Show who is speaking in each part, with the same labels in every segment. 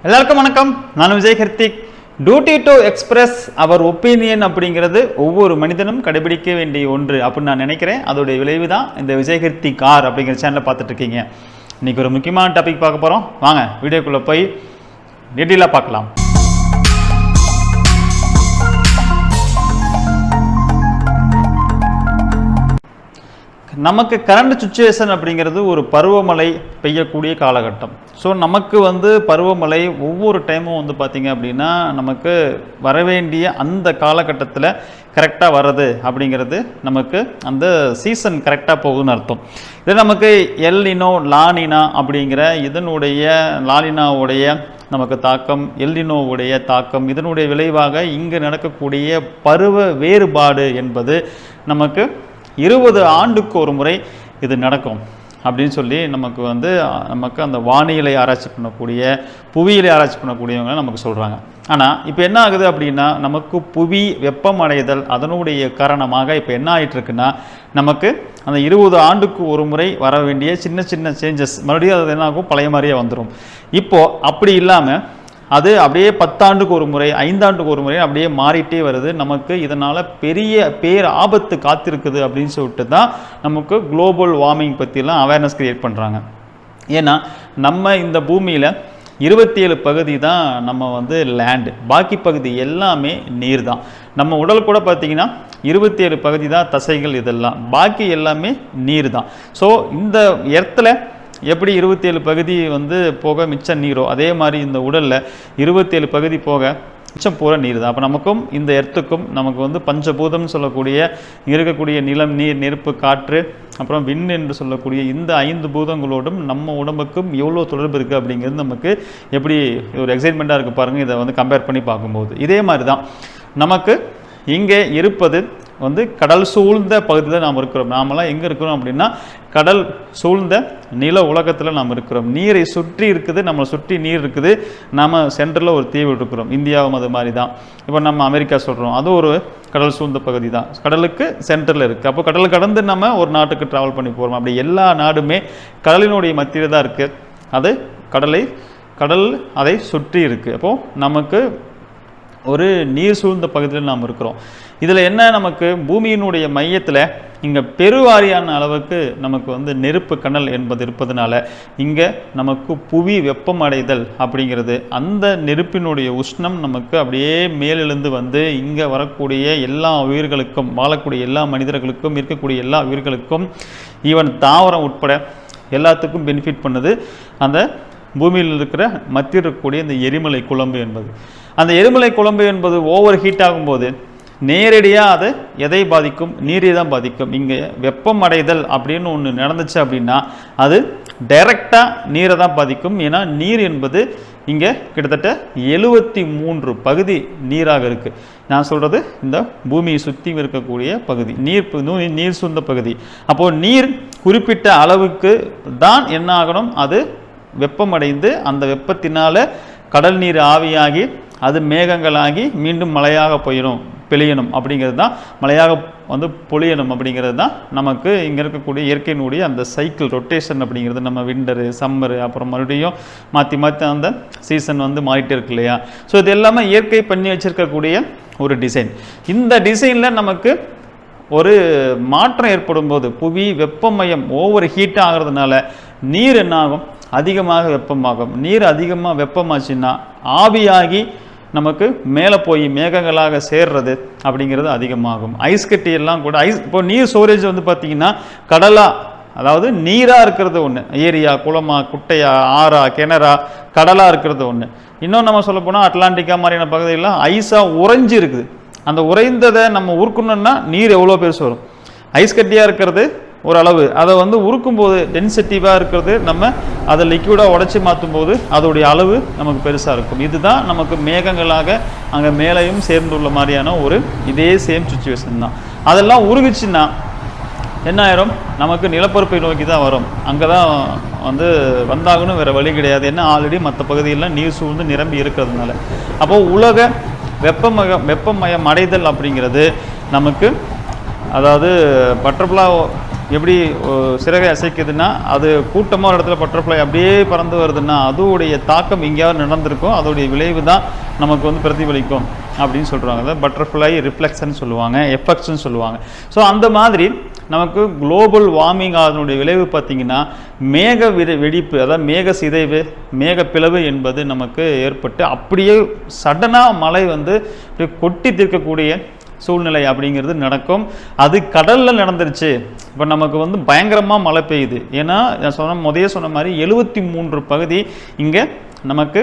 Speaker 1: எல்லாருக்கும் வணக்கம். நான் Vijay Karthik. Duty to express our opinion அப்படிங்கிறது ஒவ்வொரு மனிதனும் கடைபிடிக்க வேண்டிய ஒன்று அப்படின்னு நான் நினைக்கிறேன். அதோடைய விளைவு தான் இந்த விஜய் கார்த்திக் கார் அப்படிங்கிற சேனலை பார்த்துட்டு இருக்கீங்க. இன்னைக்கு ஒரு முக்கியமான டாபிக் பார்க்க போகிறோம். வாங்க வீடியோக்குள்ளே போய் டீட்டெயிலாக பார்க்கலாம். நமக்கு கரண்ட் சுச்சுவேஷன் அப்படிங்கிறது ஒரு பருவமழை பெய்யக்கூடிய காலகட்டம். ஸோ நமக்கு பருவமழை ஒவ்வொரு டைமும் பார்த்திங்க அப்படின்னா நமக்கு வரவேண்டிய அந்த காலகட்டத்தில் கரெக்டாக வர்றது அப்படிங்கிறது நமக்கு அந்த சீசன் கரெக்டாக போகுதுன்னு அர்த்தம். இது நமக்கு எல்னினோ லானினா அப்படிங்கிற இதனுடைய லானினாவுடைய நமக்கு தாக்கம், எல்னினோவுடைய தாக்கம், இதனுடைய விளைவாக இங்கு நடக்கக்கூடிய பருவ வேறுபாடு என்பது நமக்கு 20 ஆண்டுக்கு ஒரு முறை இது நடக்கும் அப்படின்னு சொல்லி நமக்கு அந்த வானிலை ஆராய்ச்சி பண்ணக்கூடிய புவியியலை ஆராய்ச்சி பண்ணக்கூடியவங்க நமக்கு சொல்கிறாங்க. ஆனால் இப்போ என்ன ஆகுது அப்படின்னா நமக்கு புவி வெப்பமடைதல் அதனுடைய காரணமாக இப்போ என்ன ஆகிட்டு இருக்குன்னா நமக்கு அந்த 20 ஆண்டுக்கு ஒரு முறை வர வேண்டிய சின்ன சின்ன சேஞ்சஸ் மறுபடியும் அது என்ன ஆகும், பழைய மாதிரியே வந்துடும். இப்போது அப்படி இல்லாமல் அது அப்படியே 10 ஆண்டுக்கு ஒரு முறை 5 ஆண்டுக்கு ஒரு முறை அப்படியே மாறிட்டே வருது. நமக்கு இதனால் பெரிய பேர் ஆபத்து காத்திருக்குது அப்படின்னு சொல்லிட்டு தான் நமக்கு குளோபல் வார்மிங் பற்றிலாம் அவேர்னஸ் கிரியேட் பண்ணுறாங்க. ஏன்னா நம்ம இந்த பூமியில் 27 பகுதி தான் நம்ம லேண்டு, பாக்கி பகுதி எல்லாமே நீர் தான். நம்ம உடல் கூட பார்த்திங்கன்னா 27 பகுதி தான் தசைகள், இதெல்லாம் பாக்கி எல்லாமே நீர் தான். ஸோ இந்த இடத்துல எப்படி 27 பகுதி போக மிச்சம் நீரோ அதே மாதிரி இந்த உடலில் 27 பகுதி போக மிச்சம் பூரா நீர் தான். அப்போ நமக்கும் இந்த எர்த்துக்கும் நமக்கு பஞ்சபூதம்னு சொல்லக்கூடிய இருக்கக்கூடிய நிலம், நீர், நெருப்பு, காற்று, அப்புறம் விண் என்று சொல்லக்கூடிய இந்த 5 பூதங்களோடும் நம்ம உடம்புக்கும் எவ்வளோ தொடர்பு இருக்குது அப்படிங்கிறது நமக்கு எப்படி ஒரு எக்ஸைட்மெண்ட்டாக இருக்குது பாருங்கள். இதை கம்பேர் பண்ணி பார்க்கும்போது இதே மாதிரி தான் நமக்கு இங்கே இருப்பது கடல் சூழ்ந்த பகுதியில் நாம் இருக்கிறோம். நாமெல்லாம் எங்கே இருக்கிறோம் அப்படின்னா கடல் சூழ்ந்த நில உலகத்தில் நாம் இருக்கிறோம். நீரை சுற்றி இருக்குது, நம்மளை சுற்றி நீர் இருக்குது. நாம் சென்டரில் ஒரு தீவு இருக்கிறோம். இந்தியாவும் அது மாதிரி தான். இப்போ நம்ம அமெரிக்கா சொல்கிறோம், அது ஒரு கடல் சூழ்ந்த பகுதி தான், கடலுக்கு சென்டரில் இருக்குது. அப்போ கடல் கடந்து நம்ம ஒரு நாட்டுக்கு ட்ராவல் பண்ணி போகிறோம். அப்படி எல்லா நாடுமே கடலினுடைய மத்தியில் தான் இருக்குது. அது கடல் அதை சுற்றி இருக்குது. அப்போது நமக்கு ஒரு நீர் சூழ்ந்த பகுதியில் நாம் இருக்கிறோம். இதில் என்ன, நமக்கு பூமியினுடைய மையத்தில் இங்கே பெருவாரியான அளவுக்கு நமக்கு நெருப்பு கனல் என்பது இருப்பதனால இங்கே நமக்கு புவி வெப்பமடைதல் அப்படிங்கிறது, அந்த நெருப்பினுடைய உஷ்ணம் நமக்கு அப்படியே மேலெழுந்து இங்கே வரக்கூடிய எல்லா உயிர்களுக்கும், வாழக்கூடிய எல்லா மனிதர்களுக்கும், இருக்கக்கூடிய எல்லா உயிர்களுக்கும், ஈவன் தாவரம் உட்பட எல்லாத்துக்கும் பெனிஃபிட் பண்ணுது. அந்த பூமியில் இருக்கிற மத்தியில் இருக்கக்கூடிய இந்த எரிமலை குழம்பு என்பது, அந்த எரிமலை குழம்பு என்பது ஓவர் ஹீட் ஆகும்போது நேரடியாக அது எதை பாதிக்கும், நீரை தான் பாதிக்கும். இங்கே வெப்பமடைதல் அப்படின்னு ஒன்று நடந்துச்சு அப்படின்னா அது டைரெக்டாக நீரை தான் பாதிக்கும். ஏன்னா நீர் என்பது இங்கே கிட்டத்தட்ட 73 பகுதி நீராக இருக்குது. நான் சொல்கிறது இந்த பூமியை சுற்றி இருக்கக்கூடிய பகுதி நீர் சூழ்ந்த பகுதி. அப்போது நீர் குறிப்பிட்ட அளவுக்கு தான் என்ன ஆகணும், அது வெப்பமடைந்து அந்த வெப்பத்தினால கடல் நீர் ஆவியாகி அது மேகங்களாகி மீண்டும் மழையாக பெய்யணும் அப்படிங்கிறது தான், மழையாக பொழியணும் அப்படிங்கிறது தான் நமக்கு இங்கே இருக்கக்கூடிய இயற்கையினுடைய அந்த சைக்கிள் ரொட்டேஷன் அப்படிங்கிறது. நம்ம விண்டரு, சம்மரு, அப்புறம் மறுபடியும் மாற்றி அந்த சீசன் மாறிட்டே இருக்கு இல்லையா. ஸோ இது எல்லாமே இயற்கை பண்ணி வச்சுருக்கக்கூடிய ஒரு டிசைன். இந்த டிசைனில் நமக்கு ஒரு மாற்றம் ஏற்படும் போது புவி வெப்பமயம் ஓவர் ஹீட் ஆகிறதுனால நீர் என்ன ஆகும், அதிகமாக வெப்பமாகும். நீர் அதிகமாக வெப்பமாச்சுன்னா ஆவியாகி நமக்கு மேலே போய் மேகங்களாக சேர்றது அப்படிங்கிறது அதிகமாகும். ஐஸ் கட்டி எல்லாம் கூட இப்போ நீர் ஸ்டோரேஜ் பார்த்திங்கன்னா கடலாக, அதாவது நீராக இருக்கிறது ஒன்று, ஏரியா, குளமா, குட்டையா, ஆறா, கிணறா, கடலாக இருக்கிறது ஒன்று. இன்னும் நம்ம சொல்ல போனால் அட்லாண்டிக்கா மாதிரியான பகுதியெல்லாம் ஐஸாக உறைஞ்சி இருக்குது. அந்த உறைந்ததை நம்ம உருக்கணும்னா நீர் எவ்வளோ பெருசு வரும். ஐஸ் கட்டியாக இருக்கிறது ஒரு அளவு, அதை உருக்கும் போது டென்சிட்டிவாக இருக்கிறது, நம்ம அதை லிக்விடாக உடச்சி மாற்றும் போது அதோடைய அளவு நமக்கு பெருசாக இருக்கும். இதுதான் நமக்கு மேகங்களாக அங்கே மேலேயும் சேர்ந்துள்ள மாதிரியான ஒரு இதே சேம் சுச்சுவேஷன் தான். அதெல்லாம் உருகுச்சுன்னா என்ன ஆயிரும், நமக்கு நிலப்பரப்பை நோக்கி தான் வரும். அங்கே தான் வந்தாகணும், வேறு வழி கிடையாது. ஏன்னா ஆல்ரெடி மற்ற பகுதியெல்லாம் நீர் சூழ்ந்து நிரம்பி இருக்கிறதுனால. அப்போது உலக வெப்பமயம் அடைதல் அப்படிங்கிறது நமக்கு, அதாவது பட்டர்ஃப்ளை எப்படி சிறகை அசைக்குதுன்னா அது கூட்டமாக ஒரு இடத்துல பட்டர்ஃப்ளை அப்படியே பறந்து வருதுன்னா அதோடைய தாக்கம் எங்கேயாவது நடந்திருக்கும், அதோடைய விளைவு தான் நமக்கு வந்து பிரதிபலிக்கும் அப்படின்னு சொல்கிறாங்க. அதை பட்டர்ஃப்ளை ரிஃப்ளெக்ஷன் சொல்லுவாங்க, எஃபெக்ட்ஸ்ன்னு சொல்லுவாங்க. ஸோ அந்த மாதிரி நமக்கு குளோபல் வார்மிங் அதனுடைய விளைவு பார்த்திங்கன்னா மேக வெடிப்பு, அதாவது மேக சிதைவு, மேக பிளவு என்பது நமக்கு ஏற்பட்டு அப்படியே சடனாக மழை வந்து அப்படியே கொட்டி தீர்க்கக்கூடிய சூழ்நிலை அப்படிங்கிறது நடக்கும். அது கடலில் நடந்துருச்சு. இப்போ நமக்கு வந்து பயங்கரமாக மழை பெய்யுது. ஏன்னா நான் சொன்ன மாதிரி 73 பகுதி இங்கே நமக்கு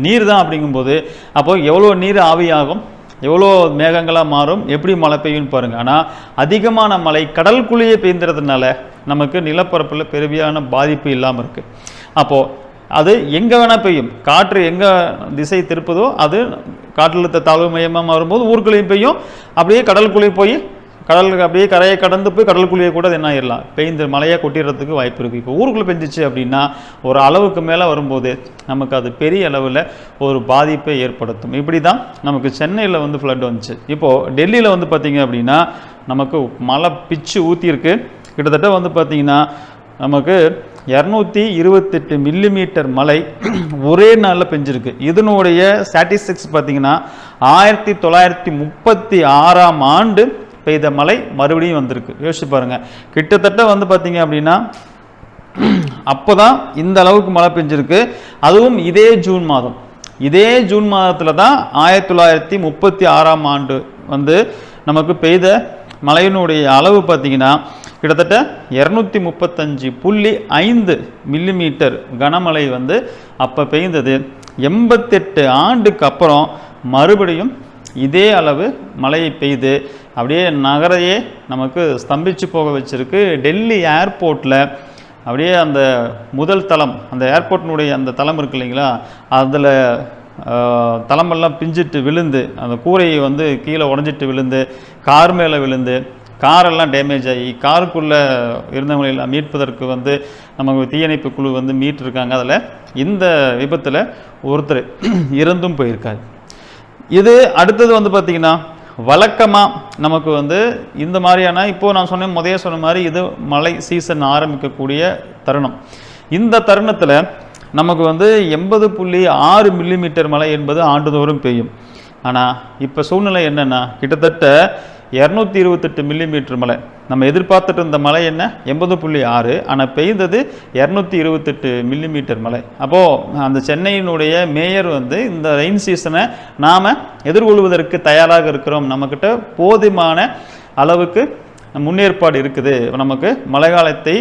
Speaker 1: நீர் தான். அப்படிங்கும்போது அப்போ எவ்வளோ நீர் ஆவியாகும், எவ்வளோ மேகங்களாக மாறும், எப்படி மழை பெய்யும்னு பாருங்கள். ஆனால் அதிகமான மழை கடலுக்குள்ளேயே பெய்துறதுனால நமக்கு நிலப்பரப்பில் பெருமையான பாதிப்பு இல்லாமல் இருக்குது. அப்போது அது எங்கே வேணால் பெய்யும். காற்று எங்கே திசை திருப்புதோ அது காற்றழுத்த தாழ்வு மையமாக வரும்போது ஊருக்குள்ளேயும் பெய்யும், அப்படியே கடலுக்குள்ளேயே போய் கடலுக்கு அப்படியே கரையை கடந்து போய் கடலுக்குள்ளேயே கூட அது என்ன ஆயிடலாம், பெய்ந்த மழையாக கொட்டிடுறதுக்கு வாய்ப்பு இருக்குது. இப்போ ஊருக்குள்ளே பெஞ்சிச்சு அப்படின்னா ஒரு அளவுக்கு மேலே வரும்போது நமக்கு அது பெரிய அளவில் ஒரு பாதிப்பை ஏற்படுத்தும். இப்படி தான் நமக்கு சென்னையில் வந்து ஃப்ளட் வந்துச்சு. இப்போது டெல்லியில் வந்து பார்த்திங்க அப்படின்னா நமக்கு மழை பிச்சு ஊற்றிருக்கு. கிட்டத்தட்ட வந்து பார்த்திங்கன்னா நமக்கு 228 மில்லிமீட்டர் மழை ஒரே நாளில் பெஞ்சிருக்கு. இதனுடைய ஸ்டாட்டிஸ்டிக்ஸ் பார்த்திங்கன்னா 1936ஆம் ஆண்டு பெய்த மழை மறுபடியும் வந்திருக்கு. யோசிச்சு பாருங்கள். கிட்டத்தட்ட வந்து பார்த்திங்க அப்படின்னா அப்போ தான் இந்த அளவுக்கு மழை பெஞ்சிருக்கு. அதுவும் இதே ஜூன் மாதம். இதே ஜூன் மாதத்தில் தான் 1936ஆம் ஆண்டு வந்து நமக்கு பெய்த மழையினுடைய அளவு பார்த்திங்கன்னா கிட்டத்தட்ட 235.5 மில்லிமீட்டர் கனமழை வந்து அப்போ பெய்ந்தது. 88 ஆண்டுக்கு அப்புறம் மறுபடியும் இதே அளவு மழையை பெய்து அப்படியே நகரையே நமக்கு ஸ்தம்பிச்சு போக வச்சிருக்கு. டெல்லி ஏர்போர்ட்டில் அப்படியே அந்த முதல் தளம், அந்த ஏர்போர்ட்டினுடைய அந்த தளம் இருக்கு இல்லைங்களா, அதில் தளமெல்லாம் பிஞ்சிட்டு விழுந்து அந்த கூரையை வந்து கீழே உடஞ்சிட்டு விழுந்து கார் மேலே விழுந்து காரெல்லாம் டேமேஜ் ஆகி காருக்குள்ளே இருந்தவங்களெல்லாம் மீட்பதற்கு வந்து நமக்கு தீயணைப்பு குழு வந்து மீட்டிருக்காங்க. அதில் இந்த விபத்தில் ஒருத்தர் இறந்தும் போயிருக்காரு. இது அடுத்தது வந்து பார்த்திங்கன்னா வழக்கமாக நமக்கு வந்து இந்த மாதிரியான இப்போது நான் சொன்ன மாதிரி இது மழை சீசன் ஆரம்பிக்கக்கூடிய தருணம். இந்த தருணத்தில் நமக்கு வந்து 80.6 மில்லிமீட்டர் மழை என்பது ஆண்டுதோறும் பெய்யும். ஆனால் இப்போ சூழ்நிலை என்னென்னா கிட்டத்தட்ட 228 மில்லிமீட்டர் மழை. நம்ம எதிர்பார்த்துட்டு இருந்த மழை என்ன 80.6, ஆனால் பெய்தது 228 மில்லிமீட்டர் மழை. அப்போது அந்த சென்னையினுடைய மேயர் வந்து இந்த ரெயின் சீசனை நாம் எதிர்கொள்வதற்கு தயாராக இருக்கிறோம், நம்மக்கிட்ட போதுமான அளவுக்கு முன்னேற்பாடு இருக்குது, நமக்கு மழை காலத்தை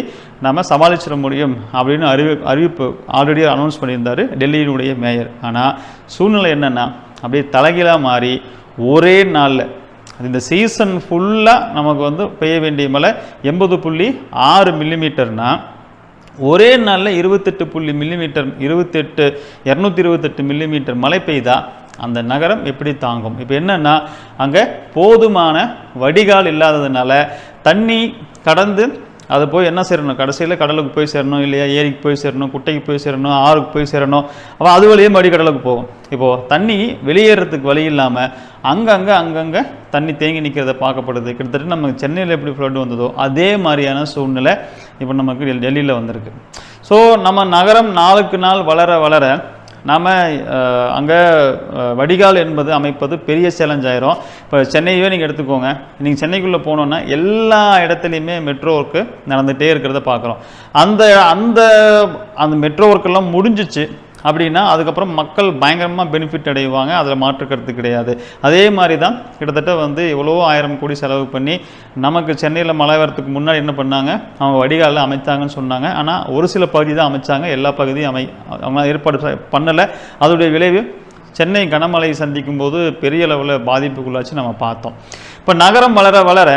Speaker 1: நம்ம சமாளிச்சிட முடியும் அப்படின்னு அறிவிப்பு ஆல்ரெடி அனௌன்ஸ் பண்ணியிருந்தார் டெல்லியினுடைய மேயர். ஆனால் சூழ்நிலை என்னென்னா அப்படியே தலைகீழாக மாறி ஒரே நாளில் இந்த சீசன் ஃபுல்லாக நமக்கு வந்து பெய்ய வேண்டிய மழை 80.6 மில்லிமீட்டர்னா ஒரே நாளில் 228 மில்லிமீட்டர் மழை பெய்தா அந்த நகரம் எப்படி தாங்கும்? இப்போ என்னென்னா அங்கே போதுமான வடிகால் இல்லாததுனால தண்ணி கடந்து அது போய் என்ன சேரணும், கடைசியில் கடலுக்கு போய் சேரணும், இல்லையா ஏரிக்கு போய் சேரணும், குட்டைக்கு போய் சேரணும், ஆறுக்கு போய் சேரணும். அப்போ அது வழியே மறுபடியும் கடலுக்கு போகும். இப்போது தண்ணி வெளியேறதுக்கு வழி இல்லாமல் அங்கங்கே தண்ணி தேங்கி நிற்கிறத பார்க்கப்படுது. கிட்டத்தட்ட நமக்கு சென்னையில் எப்படி ஃப்ளட் வந்ததோ அதே மாதிரியான சூழ்நிலை இப்போ நமக்கு டெல்லியில் வந்திருக்கு. ஸோ நம்ம நகரம் நாளுக்கு நாள் வளர வளர நாம் அங்கே வடிகால் என்பது அமைப்பது பெரிய சேலஞ்ச் ஆயிரும். இப்போ சென்னையவே நீங்கள் எடுத்துக்கோங்க. நீங்கள் சென்னைக்குள்ளே போனோன்னா எல்லா இடத்துலையுமே மெட்ரோ ஒர்க்கு நடந்துகிட்டே இருக்கிறத பார்க்குறோம். அந்த அந்த அந்த மெட்ரோ ஒர்க்கெல்லாம் முடிஞ்சிச்சு அப்படின்னா அதுக்கப்புறம் மக்கள் பயங்கரமாக பெனிஃபிட் அடைவாங்க, அதில் மாற்றுக்கிறது கிடையாது. அதே மாதிரி தான் கிட்டத்தட்ட வந்து எவ்வளோ 1000 கோடி செலவு பண்ணி நமக்கு சென்னையில் மழை வரத்துக்கு முன்னாடி என்ன பண்ணாங்க, அவங்க வடிகாலில் அமைத்தாங்கன்னு சொன்னாங்க. ஆனால் ஒரு சில பகுதி தான் அமைச்சாங்க, எல்லா பகுதியும் அவங்க ஏற்பாடு பண்ணலை. அதோடைய விளைவு சென்னை கனமழை சந்திக்கும் போது பெரிய அளவில் பாதிப்புக்குள்ளாச்சு நம்ம பார்த்தோம். இப்போ நகரம் வளர வளர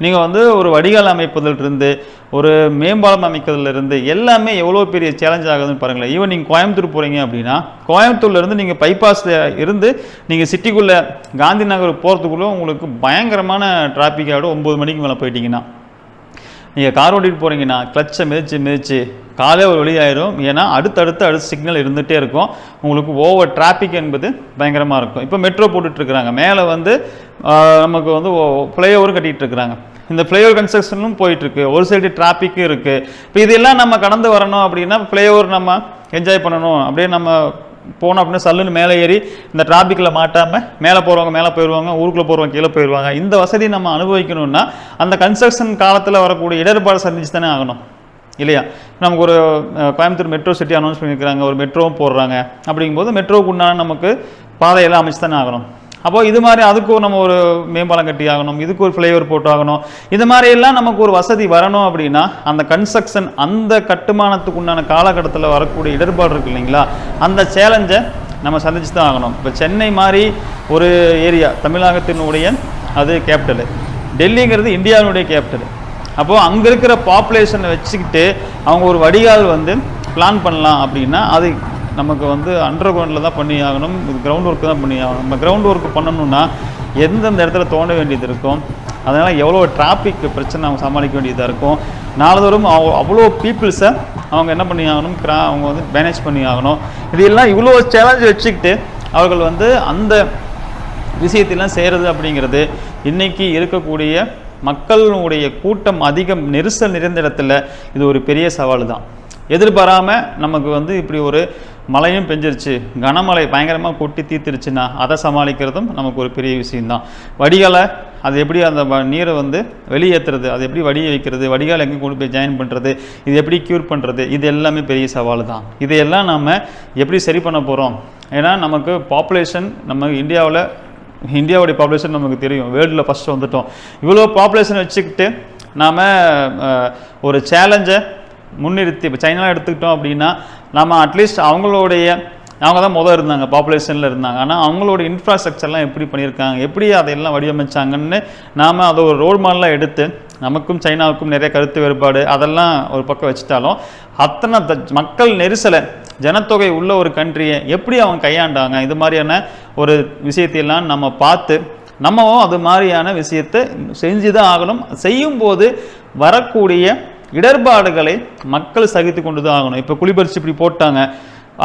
Speaker 1: நீங்கள் வந்து ஒரு வடிகால் அமைப்பதிலிருந்து ஒரு மேம்பாலம் அமைக்கிறதுலேருந்து எல்லாமே எவ்வளோ பெரிய சேலஞ்ச் ஆகுதுன்னு பாருங்களேன். ஈவன் நீங்கள் கோயம்புத்தூர் போகிறீங்க அப்படின்னா கோயம்புத்தூர்லேருந்து நீங்கள் பைபாஸில் இருந்து நீங்கள் சிட்டிக்குள்ளே காந்தி நகர் போகிறதுக்குள்ளே உங்களுக்கு பயங்கரமான டிராஃபிக் ஆகிடும். 9 மணிக்கு மேலே போயிட்டீங்கன்னா நீங்கள் கார் ஓட்டிகிட்டு போகிறீங்கன்னா கிளச்சை மிதித்து காலே ஒரு வழியாயிரும். ஏன்னா அடுத்த சிக்னல் இருந்துகிட்டே இருக்கும். உங்களுக்கு ஓவர் டிராஃபிக் என்பது பயங்கரமாக இருக்கும். இப்போ மெட்ரோ போட்டுட்ருக்குறாங்க, மேலே வந்து நமக்கு வந்து ஃப்ளைஓவரும் கட்டிகிட்டு இருக்கிறாங்க. இந்த ஃப்ளைஓவர் கன்ஸ்ட்ரக்ஷனும் போயிட்டுருக்கு, ஒரு சைடு டிராஃபிக்கும் இருக்குது. இப்போ இதெல்லாம் நம்ம கடந்து வரணும் அப்படின்னா ஃப்ளைஓவர் நம்ம என்ஜாய் பண்ணணும், அப்படியே நம்ம போனோம் அப்படின்னா சல்லுன்னு மேலே ஏறி இந்த டிராஃபிக்கில் மாட்டாமல் மேலே போகிறவங்க மேலே போயிடுவாங்க, ஊருக்குள்ளே போகிறவங்க கீழே போயிடுவாங்க. இந்த வசதி நம்ம அனுபவிக்கணும்னா அந்த கன்ஸ்ட்ரக்ஷன் காலத்தில் வரக்கூடிய இடர்பாடு சந்திச்சு தானே ஆகணும் இல்லையா? நமக்கு ஒரு கோயம்புத்தூர் மெட்ரோ சிட்டி அனௌன்ஸ் பண்ணியிருக்கிறாங்க, ஒரு மெட்ரோவும் போடுறாங்க. அப்படிங்கும்போது மெட்ரோவுக்கு உண்டான நமக்கு பாதையெல்லாம் அமைச்சு தானே ஆகணும். அப்போது இது மாதிரி அதுக்கும் நம்ம ஒரு மேம்பாலம் கட்டி ஆகணும், இதுக்கு ஒரு ஃப்ளைஓவர் போட்டு ஆகணும். இது மாதிரியெல்லாம் நமக்கு ஒரு வசதி வரணும் அப்படின்னா அந்த கன்ஸ்ட்ரக்ஷன் அந்த கட்டுமானத்துக்கு உண்டான காலகட்டத்தில் வரக்கூடிய இடர்பாடு இருக்குது இல்லைங்களா, அந்த சேலஞ்சை நம்ம சந்திச்சு தான் ஆகணும். இப்போ சென்னை மாதிரி ஒரு ஏரியா தமிழகத்தினுடைய அது கேபிட்டலு, டெல்லிங்கிறது இந்தியாவினுடைய கேபிட்டலு. அப்போது அங்கே இருக்கிற பாப்புலேஷனை வச்சுக்கிட்டு அவங்க ஒரு வடிகால் வந்து பிளான் பண்ணலாம் அப்படின்னா அது நமக்கு வந்து அண்டர் கிரவுண்டில் தான் பண்ணி ஆகணும், இது கிரவுண்ட் ஒர்க்கு தான் பண்ணி ஆகணும். நம்ம கிரவுண்ட் ஒர்க்கு பண்ணணும்னா எந்தெந்த இடத்துல தோண்ட வேண்டியது இருக்கும், அதனால் எவ்வளோ டிராஃபிக் பிரச்சனை அவங்க சமாளிக்க வேண்டியதாக இருக்கும். நாள்தோறும் அவ்வளோ பீப்புள்ஸை அவங்க என்ன பண்ணி ஆகணும், அவங்க வந்து மேனேஜ் பண்ணி ஆகணும். இது எல்லாம் இவ்வளோ சேலஞ்ச் வச்சுக்கிட்டு அவர்கள் வந்து அந்த விஷயத்தெல்லாம் செய்கிறது அப்படிங்கிறது இன்றைக்கி இருக்கக்கூடிய மக்களுடைய கூட்டம் அதிகம் நெரிசல் நிறைந்த இடத்துல இது ஒரு பெரிய சவால் தான். எதிர்பாராமல் நமக்கு வந்து இப்படி ஒரு மழையும் பெஞ்சிருச்சு, கனமழை பயங்கரமாக கொட்டி தீர்த்துருச்சுன்னா அதை சமாளிக்கிறதும் நமக்கு ஒரு பெரிய விஷயம்தான். வடிகாலை அது எப்படி அந்த நீரை வந்து வெளியேற்றுறது, அது எப்படி வடிய வைக்கிறது, வடிகால் எங்கே கொண்டு போய் ஜாயின் பண்ணுறது, இது எப்படி க்யூர் பண்ணுறது, இது எல்லாமே பெரிய சவால் தான். இதையெல்லாம் நம்ம எப்படி சரி பண்ண போகிறோம்? ஏன்னா நமக்கு பாப்புலேஷன் நம்ம இந்தியாவுடைய பாப்புலேஷன் நமக்கு தெரியும், வேர்ல்டில் ஃபஸ்ட்டு வந்துட்டோம். இவ்வளோ பாப்புலேஷன் வச்சுக்கிட்டு நாம் ஒரு சேலஞ்சை முன்னிறுத்தி இப்போ சைனாலாம் எடுத்துக்கிட்டோம் அப்படின்னா நம்ம அட்லீஸ்ட் அவங்க தான் முதல் இருந்தாங்க, பாப்புலேஷனில் இருந்தாங்க. ஆனால் அவங்களோட இன்ஃப்ராஸ்ட்ரக்சர்லாம் எப்படி பண்ணியிருக்காங்க, எப்படி அதையெல்லாம் வடிவமைச்சாங்கன்னு நாம் அதை ஒரு ரோல் மாடலாக எடுத்து நமக்கும் சைனாவுக்கும் நிறைய கருத்து வேறுபாடு அதெல்லாம் ஒரு பக்கம் வச்சுட்டாலும் அத்தனை மக்கள் நெரிசலை ஜனத்தொகை உள்ள ஒரு கண்ட்ரியை எப்படி அவங்க கையாண்டாங்க, இது மாதிரியான ஒரு விஷயத்தையெல்லாம் நம்ம பார்த்து நம்மவும் அது மாதிரியான விஷயத்தை செஞ்சு தான் ஆகணும். செய்யும்போது வரக்கூடிய இடர்பாடுகளை மக்கள் சகித்து கொண்டு தான் ஆகணும். இப்போ குளிபறிச்சு இப்படி போட்டாங்க,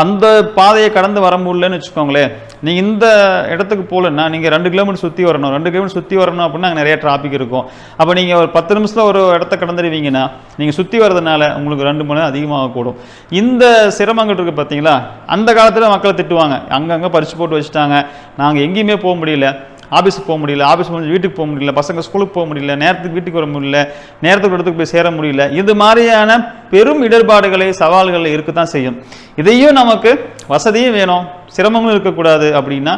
Speaker 1: அந்த பாதையை கடந்து வர முடியலன்னு வச்சுக்கோங்களேன், நீங்கள் இந்த இடத்துக்கு போகலன்னா நீங்கள் 2 கிலோமீட்டர் சுற்றி வரணும். 2 கிலோமீட்டர் சுற்றி வரணும் அப்படின்னா அங்கே நிறைய டிராஃபிக் இருக்கும். அப்போ நீங்கள் ஒரு 10 நிமிஷத்தில் ஒரு இடத்த கடந்துடுவீங்கன்னா நீங்கள் சுற்றி வரதுனால உங்களுக்கு 2 மணி நேரம் அதிகமாகக்கூடும். இந்த சிரமங்கள் இருக்குது பார்த்தீங்களா, அந்த காலத்தில் மக்களை திட்டுவாங்க, அங்கங்கே பறித்து போட்டு வச்சுட்டாங்க, நாங்கள் எங்கேயுமே போக முடியல, ஆஃபீஸுக்கு போக முடியல, ஆஃபீஸ் முடிஞ்சு வீட்டுக்கு போக முடியல, பசங்க ஸ்கூலுக்கு போக முடியல, நேரத்துக்கு வீட்டுக்கு வர முடியல, நேரத்துக்கு இடத்துக்கு போய் சேர முடியல. இது மாதிரியான பெரும் இடர்பாடுகளை சவால்கள் இருக்க தான் செய்யும். இதையும் நமக்கு வசதியும் வேணும், சிரமங்களும் இருக்கக்கூடாது. அப்படின்னா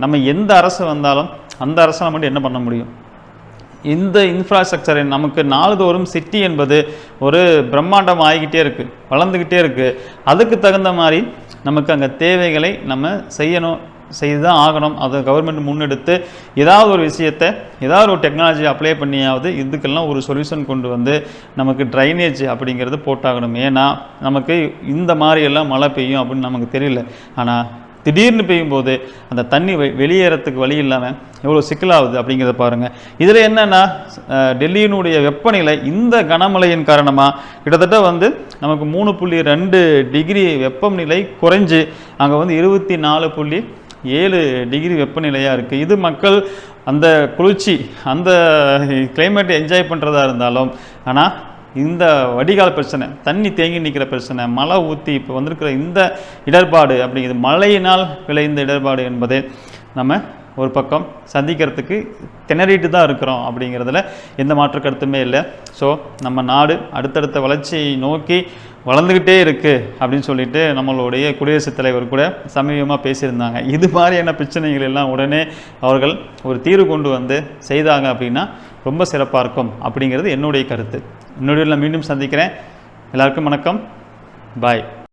Speaker 1: நம்ம எந்த அரசு வந்தாலும் அந்த அரசை மட்டும் என்ன பண்ண முடியும்? இந்த இன்ஃப்ராஸ்ட்ரக்சரை நமக்கு நாள்தோறும் சிட்டி என்பது ஒரு பிரம்மாண்டம் ஆகிக்கிட்டே இருக்குது, வளர்ந்துக்கிட்டே இருக்குது. அதுக்கு தகுந்த மாதிரி நமக்கு அங்கே தேவைகளை நம்ம செய்து தான் ஆகணும். அதை கவர்மெண்ட் முன்னெடுத்து ஏதாவது ஒரு விஷயத்தை ஏதாவது ஒரு டெக்னாலஜி அப்ளை பண்ணியாவது இதுக்கெல்லாம் ஒரு சொல்யூஷன் கொண்டு வந்து நமக்கு ட்ரைனேஜ் அப்படிங்கிறது போட்டாகணும். ஏன்னா நமக்கு இந்த மாதிரியெல்லாம் மழை பெய்யும் அப்படின்னு நமக்கு தெரியல, ஆனால் திடீர்னு பெய்யும்போது அந்த தண்ணி வெளியேறத்துக்கு வழி இல்லாமல் எவ்வளோ சிக்கலாகுது அப்படிங்கிறத பாருங்கள். இதில் என்னென்னா டெல்லியினுடைய வெப்பநிலை இந்த கனமழையின் காரணமாக கிட்டத்தட்ட வந்து நமக்கு 3.2 டிகிரி வெப்பநிலை குறைஞ்சு அங்கே வந்து 24.7 டிகிரி வெப்பநிலையாக இருக்குது. இது மக்கள் அந்த குளிர்ச்சி அந்த கிளைமேட்டை என்ஜாய் பண்ணுறதா இருந்தாலும், ஆனால் இந்த வடிகால் பிரச்சனை, தண்ணி தேங்கி நிற்கிற பிரச்சனை, மழை ஊற்றி இப்போ வந்திருக்கிற இந்த இடர்பாடு அப்படிங்கிறது மழையினால் விளைந்த இடர்பாடு என்பதை நம்ம ஒரு பக்கம் சந்திக்கிறதுக்கு திணறிட்டு தான் இருக்கிறோம். அப்படிங்கிறதுல எந்த மாற்று கருத்துமே இல்லை. ஸோ நம்ம நாடு அடுத்தடுத்த வளர்ச்சியை நோக்கி வளர்ந்துக்கிட்டே இருக்குது அப்படின்னு சொல்லிட்டு நம்மளுடைய குடியரசுத் தலைவர் கூட சமீபமாக பேசியிருந்தாங்க. இது மாதிரியான பிரச்சனைகள் எல்லாம் உடனே அவர்கள் ஒரு தீர்வு கொண்டு வந்து செய்தாங்க அப்படின்னா ரொம்ப சிறப்பாக இருக்கும் அப்படிங்கிறது என்னுடைய கருத்து. இன்னொரு மீண்டும் சந்திக்கிறேன். எல்லாருக்கும் வணக்கம். பாய்.